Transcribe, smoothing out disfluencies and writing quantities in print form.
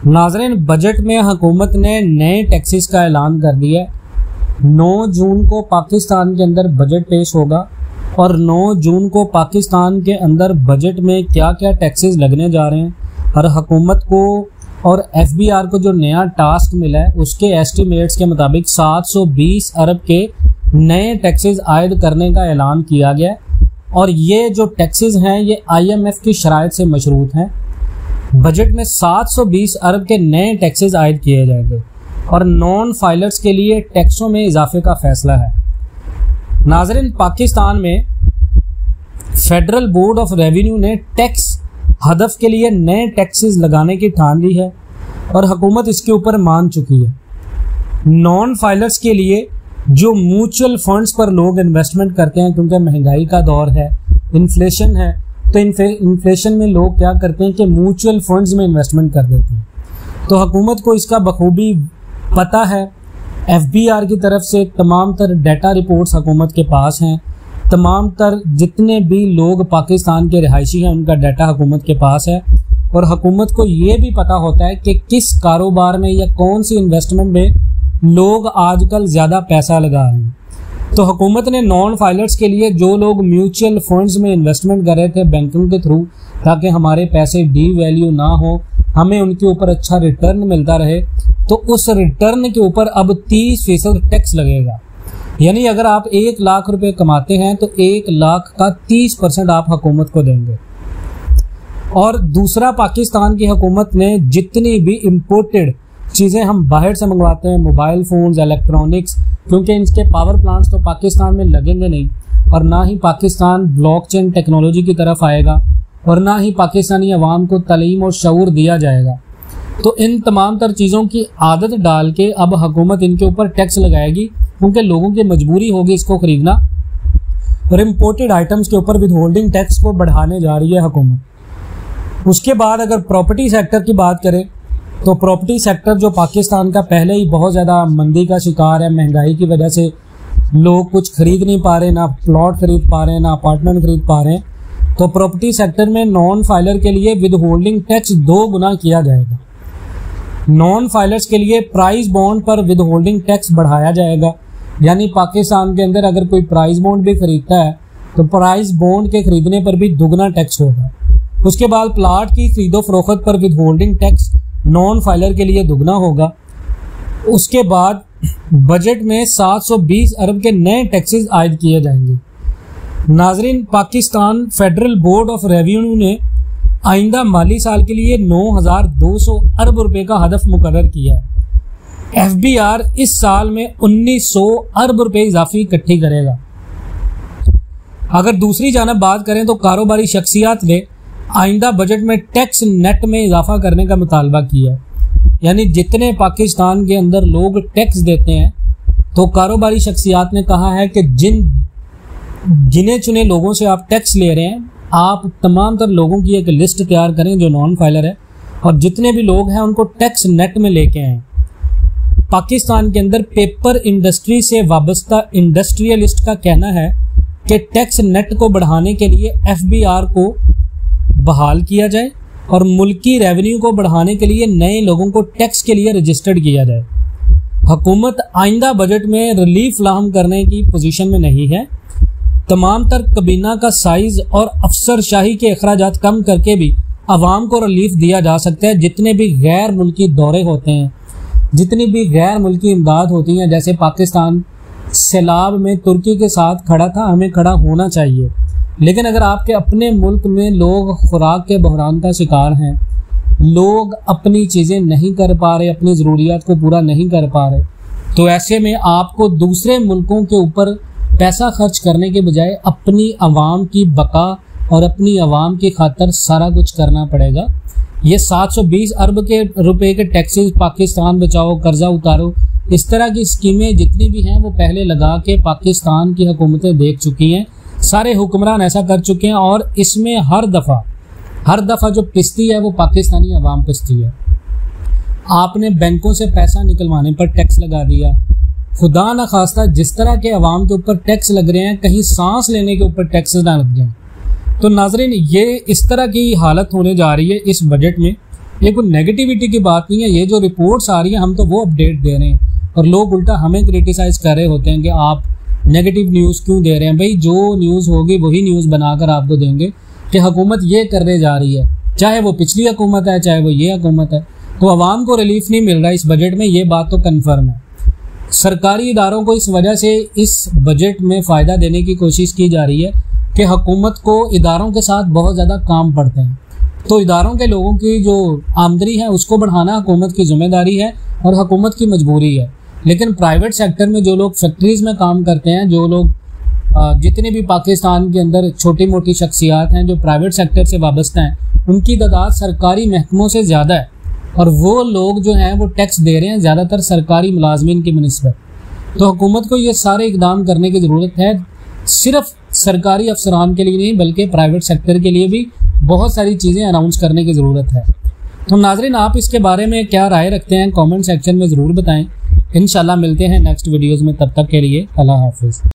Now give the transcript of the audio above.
नाज़रीन, बजट में हुकूमत ने नए टैक्सेस का ऐलान कर दिया है। 9 जून को पाकिस्तान के अंदर बजट पेश होगा और 9 जून को पाकिस्तान के अंदर बजट में क्या क्या टैक्सेस लगने जा रहे हैं और हुकूमत को और FBR को जो नया टास्क मिला है उसके एस्टिमेट्स के मुताबिक 720 अरब के नए टैक्सेस आयद करने का ऐलान किया गया है। और ये जो टैक्सेस हैं ये IMF की शराइत से मशरूत हैं। बजट में 720 अरब के नए टैक्सेस आयद किए जाएंगे और नॉन फाइलर्स के लिए टैक्सों में इजाफे का फैसला है। नाज़रीन, पाकिस्तान में फेडरल बोर्ड ऑफ रेवेन्यू ने टैक्स हदफ के लिए नए टैक्सेस लगाने की ठान ली है और हुकूमत इसके ऊपर मान चुकी है। नॉन फाइलर्स के लिए जो म्यूचुअल फंड्स पर लोग इन्वेस्टमेंट करते हैं, क्योंकि महंगाई का दौर है, इन्फ्लेशन है, तो इन्फ्लेशन में लोग क्या करते हैं कि म्यूचुअल फंड्स में इन्वेस्टमेंट कर देते हैं। तो हुकूमत को इसका बखूबी पता है। FBR की तरफ से तमाम तर डाटा रिपोर्ट्स हुकूमत के पास हैं। तमाम तर जितने भी लोग पाकिस्तान के रिहायशी हैं उनका डाटा हुकूमत के पास है और हुकूमत को ये भी पता होता है कि किस कारोबार में या कौन सी इन्वेस्टमेंट में लोग आजकल ज़्यादा पैसा लगा रहे हैं। तो हुकूमत ने नॉन फाइलर्स के लिए जो लोग म्यूचुअल फंड्स में इन्वेस्टमेंट कर रहे थे बैंकों के थ्रू, ताकि हमारे पैसे डी वैल्यू ना हो, हमें उनके ऊपर अच्छा रिटर्न मिलता रहे, तो उस रिटर्न के ऊपर अब 30% टैक्स लगेगा। यानी अगर आप 1 लाख रुपए कमाते हैं तो 1 लाख का 30% आप हुकूमत को देंगे। और दूसरा, पाकिस्तान की हुकूमत ने जितनी भी इम्पोर्टेड चीज़ें हम बाहर से मंगवाते हैं, मोबाइल फ़ोन्स, इलेक्ट्रॉनिक्स, क्योंकि इनके पावर प्लांट्स तो पाकिस्तान में लगेंगे नहीं और ना ही पाकिस्तान ब्लॉकचेन टेक्नोलॉजी की तरफ आएगा और ना ही पाकिस्तानी अवाम को तालीम और शऊर दिया जाएगा। तो इन तमाम तर चीज़ों की आदत डाल के अब हुकूमत इनके ऊपर टैक्स लगाएगी, क्योंकि लोगों की मजबूरी होगी इसको ख़रीदना। और इम्पोर्टेड आइटम्स के ऊपर विद होल्डिंग टैक्स को बढ़ाने जा रही है हुकूमत। उसके बाद अगर प्रॉपर्टी सेक्टर की बात करें तो प्रॉपर्टी सेक्टर जो पाकिस्तान का पहले ही बहुत ज़्यादा मंदी का शिकार है, महंगाई की वजह से लोग कुछ खरीद नहीं पा रहे, ना प्लॉट खरीद पा रहे हैं, ना अपार्टमेंट खरीद पा रहे हैं। तो प्रॉपर्टी सेक्टर में नॉन फाइलर के लिए विद होल्डिंग टैक्स 2 गुना किया जाएगा। नॉन फाइलर्स के लिए प्राइस बॉन्ड पर विद होल्डिंग टैक्स बढ़ाया जाएगा। यानी पाकिस्तान के अंदर अगर कोई प्राइस बॉन्ड भी खरीदता है तो प्राइस बॉन्ड के खरीदने पर भी दुगना टैक्स होगा। उसके बाद प्लाट की खरीदो फरोख्त पर with holding tax non filer के लिए दुगना होगा। उसके बाद बजट में 720 अरब के नए टैक्सेस आयद किए जाएंगे। नाजरीन, Pakistan federal board of revenue ने आइंदा माली साल के लिए 9,200 अरब रुपए का हदफ मुकर्रर किया है। FBR इस साल में 1,900 अरब रुपए इजाफी इकट्ठी करेगा। अगर दूसरी जानब बात करें तो कारोबारी शख्सियात ने आइंदा बजट में टैक्स नेट में इजाफा करने का मुतालबा किया है। यानी जितने पाकिस्तान के अंदर लोग टैक्स देते हैं, तो कारोबारी शख्सियात ने कहा है कि जिन गिने चुने लोगों से आप टैक्स ले रहे हैं, आप तमाम तर लोगों की एक लिस्ट तैयार करें जो नॉन फाइलर है और जितने भी लोग हैं उनको टैक्स नेट में लेके आएँ। पाकिस्तान के अंदर पेपर इंडस्ट्री से वाबस्ता इंडस्ट्रियलिस्ट का कहना है कि टैक्स नेट को बढ़ाने के लिए FBR को बहाल किया जाए और मुल्की रेवेन्यू को बढ़ाने के लिए नए लोगों को टैक्स के लिए रजिस्टर्ड किया जाए। हुकूमत आइंदा बजट में रिलीफ फराहम करने की पोजीशन में नहीं है। तमाम तर कबीना का साइज और अफसरशाही के अखराजात कम करके भी आवाम को रिलीफ दिया जा सकता है। जितने भी गैर मुल्की दौरे होते हैं, जितनी भी गैर मुल्की इमदाद होती हैं, जैसे पाकिस्तान सैलाब में तुर्की के साथ खड़ा था, हमें खड़ा होना चाहिए। लेकिन अगर आपके अपने मुल्क में लोग खुराक के बहरान का शिकार हैं, लोग अपनी चीज़ें नहीं कर पा रहे, अपनी ज़रूरियात को पूरा नहीं कर पा रहे, तो ऐसे में आपको दूसरे मुल्कों के ऊपर पैसा खर्च करने के बजाय अपनी आवाम की बका और अपनी आवाम की खातर सारा कुछ करना पड़ेगा। ये 720 अरब के रुपए के टैक्सेस, पाकिस्तान बचाओ, कर्जा उतारो, इस तरह की स्कीमें जितनी भी हैं वो पहले लगा के पाकिस्तान की हुकूमतें देख चुकी हैं। सारे हुक्मरान ऐसा कर चुके हैं और इसमें हर दफ़ा जो पिसती है वो पाकिस्तानी अवाम पिसती है। आपने बैंकों से पैसा निकलवाने पर टैक्स लगा दिया। खुदा न खास्ता जिस तरह के अवाम के ऊपर टैक्स लग रहे हैं, कहीं सांस लेने के ऊपर टैक्स ना लग जाए। तो नाजरीन, ये इस तरह की हालत होने जा रही है इस बजट में ये कोई नेगेटिविटी की बात नहीं है, ये जो रिपोर्ट्स आ रही हैं हम तो वो अपडेट दे रहे हैं और लोग उल्टा हमें क्रिटिसाइज कर रहे होते हैं कि आप नेगेटिव न्यूज़ क्यों दे रहे हैं। भाई जो न्यूज़ होगी वही न्यूज़ बनाकर आपको देंगे कि हुकूमत ये करने जा रही है, चाहे वो पिछली हुकूमत है चाहे वो ये हुकूमत है। तो आवाम को रिलीफ नहीं मिल रहा इस बजट में, ये बात तो कन्फर्म है। सरकारी इदारों को इस वजह से इस बजट में फ़ायदा देने की कोशिश की जा रही है कि हुकूमत को इदारों के साथ बहुत ज़्यादा काम पड़ते हैं, तो इदारों के लोगों की जो आमदनी है उसको बढ़ाना हुकूमत की जिम्मेदारी है और हुकूमत की मजबूरी है। लेकिन प्राइवेट सेक्टर में जो लोग फैक्ट्रीज़ में काम करते हैं, जो लोग जितने भी पाकिस्तान के अंदर छोटी मोटी शख्सियात हैं जो प्राइवेट सेक्टर से वाबस्ता हैं, उनकी तादाद सरकारी महकमों से ज़्यादा है और वो लोग जो हैं वो टैक्स दे रहे हैं ज़्यादातर सरकारी मुलाजमीन की निस्बत। तो हुकूमत को ये सारे इक़दाम करने की ज़रूरत है, सिर्फ सरकारी अफसरान के लिए नहीं बल्कि प्राइवेट सेक्टर के लिए भी बहुत सारी चीज़ें अनाउंस करने की ज़रूरत है। तो नाज़रीन, आप इसके बारे में क्या राय रखते हैं कमेंट सेक्शन में ज़रूर बताएं। इंशाल्लाह मिलते हैं नेक्स्ट वीडियोज़ में, तब तक के लिए अल्लाह हाफिज़।